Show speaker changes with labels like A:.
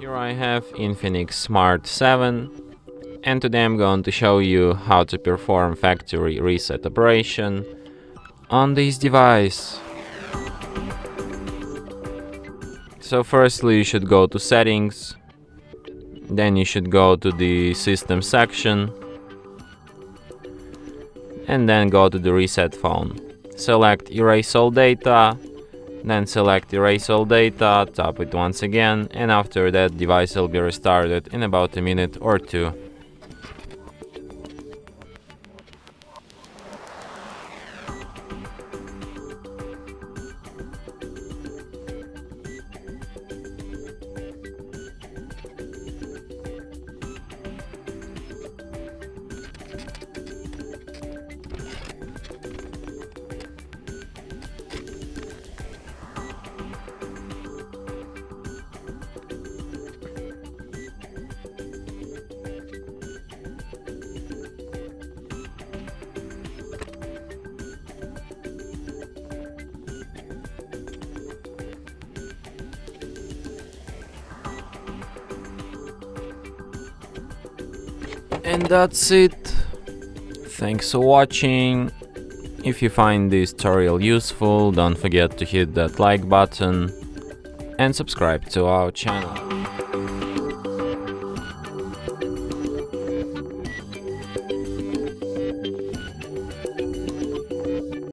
A: Here I have INFINIX Smart 7, and today I'm going to show you how to perform factory reset operation on this device. So firstly you should go to settings, then you should go to the system section, and then go to the reset phone. Select erase all data, then select erase all data, tap it once again, and after that device will be restarted in about a minute or two. And that's it. Thanks for watching. If you find this tutorial useful, don't forget to hit that like button and subscribe to our channel.